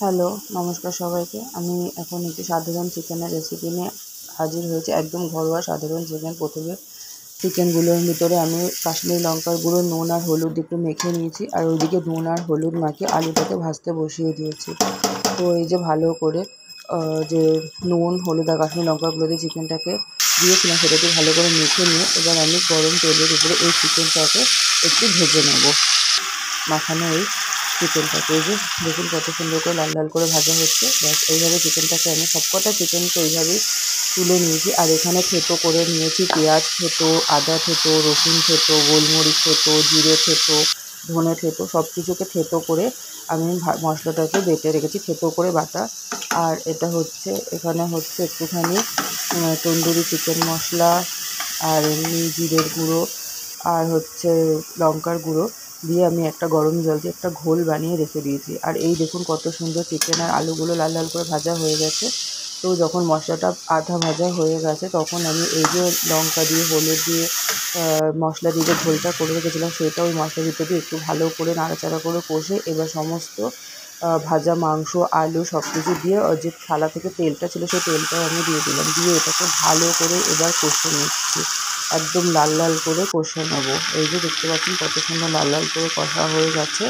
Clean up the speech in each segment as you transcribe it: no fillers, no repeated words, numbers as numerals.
Hello, নমস্কার সবাইকে। আমি এখন একটি সাধারণ চিকেনের রেসিপি নিয়ে হাজির হয়েছি। একদম ঘরোয়া সাধারণ চিকেন। প্রথমে চিকেনগুলোর ভিতরে আমি কাশ্মীরি লঙ্কার গুঁড়ো, নুন আর হলুদ একটু মেখে নিয়েছি, আর ওইদিকে নুন আর হলুদ মাখিয়ে আলুটাকে ভাজতে বসিয়ে দিয়েছি। তো এই যে ভালো করে যে নুন, হলুদ আর কাশ্মীরি লঙ্কার গুঁড়ো দিয়ে চিকেনটাকে দিয়েছিলাম, সেটাকে ভালো করে মেখে নিয়ে এবার আমি গরম তেলের উপরে এই চিকেনটাকে একটু ভেজে নেব। মাখানো এই চিকেনটাকে এই যে দেখুন কত সুন্দর করে লাল লাল করে ভাজা হচ্ছে। ব্যাস এইভাবে চিকেনটাকে আমি সবকটা চিকেনকে এইভাবেই তুলে নিয়েছি। আর এখানে থেঁতো করে নিয়েছি পেঁয়াজ থেঁতো, আদা থেঁতো, রসুন থেঁতো, গোলমরিচ থেঁতো, জিরে থেঁতো, ধনে থেঁতো, সব কিছুকে থেঁতো করে আমি মশলাটাকে বেটে রেখেছি, থেঁতো করে বাটা। আর এটা হচ্ছে এখানে হচ্ছে একটুখানি তন্দুরি চিকেন মশলা, আর এমনি জিরের গুঁড়ো, আর হচ্ছে লঙ্কার গুঁড়ো দিয়ে আমি একটা গরম জল দিয়ে একটা ঘোল বানিয়ে রেখে দিয়েছি। আর এই দেখুন কত সুন্দর চিকেন আর আলুগুলো লাল লাল করে ভাজা হয়ে গেছে। তো যখন মশলাটা আধা ভাজা হয়ে গেছে, তখন আমি এই যে লঙ্কা দিয়ে, হলুদ দিয়ে, মশলা দিয়ে যে ঘোলটা করে রেখেছিলাম, সেটা ওই মশলার ভিতরে দিয়ে একটু ভালো করে নাড়াচাড়া করে কষে এবার সমস্ত ভাজা মাংস, আলু সব কিছু দিয়ে যে থালা থেকে তেলটা ছিল সেই তেলটাও আমি দিয়ে দিলাম। দিয়ে এটাকে ভালো করে এবার কষে নিচ্ছি, একদম লাল লাল করে কষে নেব। এই যে দেখতে পাচ্ছেন কত সুন্দর লাল লাল করে কষা হয়ে গেছে।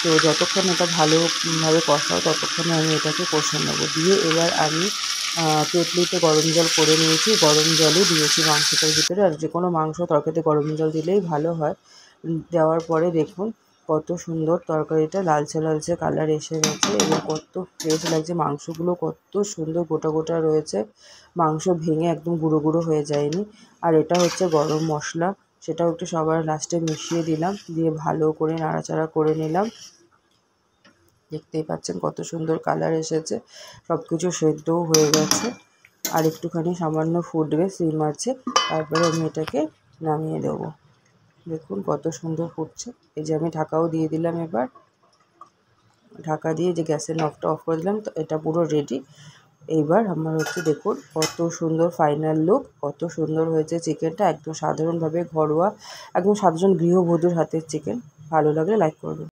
তো যতক্ষণ এটা ভালোভাবে কষাও ততক্ষণে আমি এটাকে কষে নেব। দিয়ে এবার আমি কেটলিতে গরম জল করে নিয়েছি, গরম জলই দিয়েছি মাংসটার ভিতরে। আর যে কোনো মাংস তরকারিতে গরম জল দিলেই ভালো হয়। দেওয়ার পরে দেখুন কত সুন্দর তরকারিটা লালচে লালচে কালার এসে গেছে এবং কত ফ্রেশ লাগছে। মাংসগুলো কত সুন্দর গোটা গোটা রয়েছে, মাংস ভেঙে একদম গুঁড়ো গুঁড়ো হয়ে যায়নি। আর এটা হচ্ছে গরম মশলা, সেটাও একটু সবার লাস্টে মিশিয়ে দিলাম, দিয়ে ভালো করে নাড়াচাড়া করে নিলাম। দেখতেই পাচ্ছেন কত সুন্দর কালার এসেছে, সব কিছু সেদ্ধও হয়ে গেছে। আর একটুখানি সামান্য ফুটবে সিম আছে, তারপরে আমি এটাকে নামিয়ে দেবো। দেখুন কত সুন্দর ফুটছে। এই যে আমি ঢাকাও দিয়ে দিলাম। এবার ঢাকা দিয়ে যে গ্যাসের নবটা অফ করে দিলাম, তো এটা পুরো রেডি। এইবার আমার হচ্ছে দেখুন কত সুন্দর ফাইনাল লুক, কত সুন্দর হয়েছে চিকেনটা। একদম সাধারণভাবে ঘরোয়া, একদম সাধারণ গৃহবধূর হাতের চিকেন। ভালো লাগলে লাইক করবেন।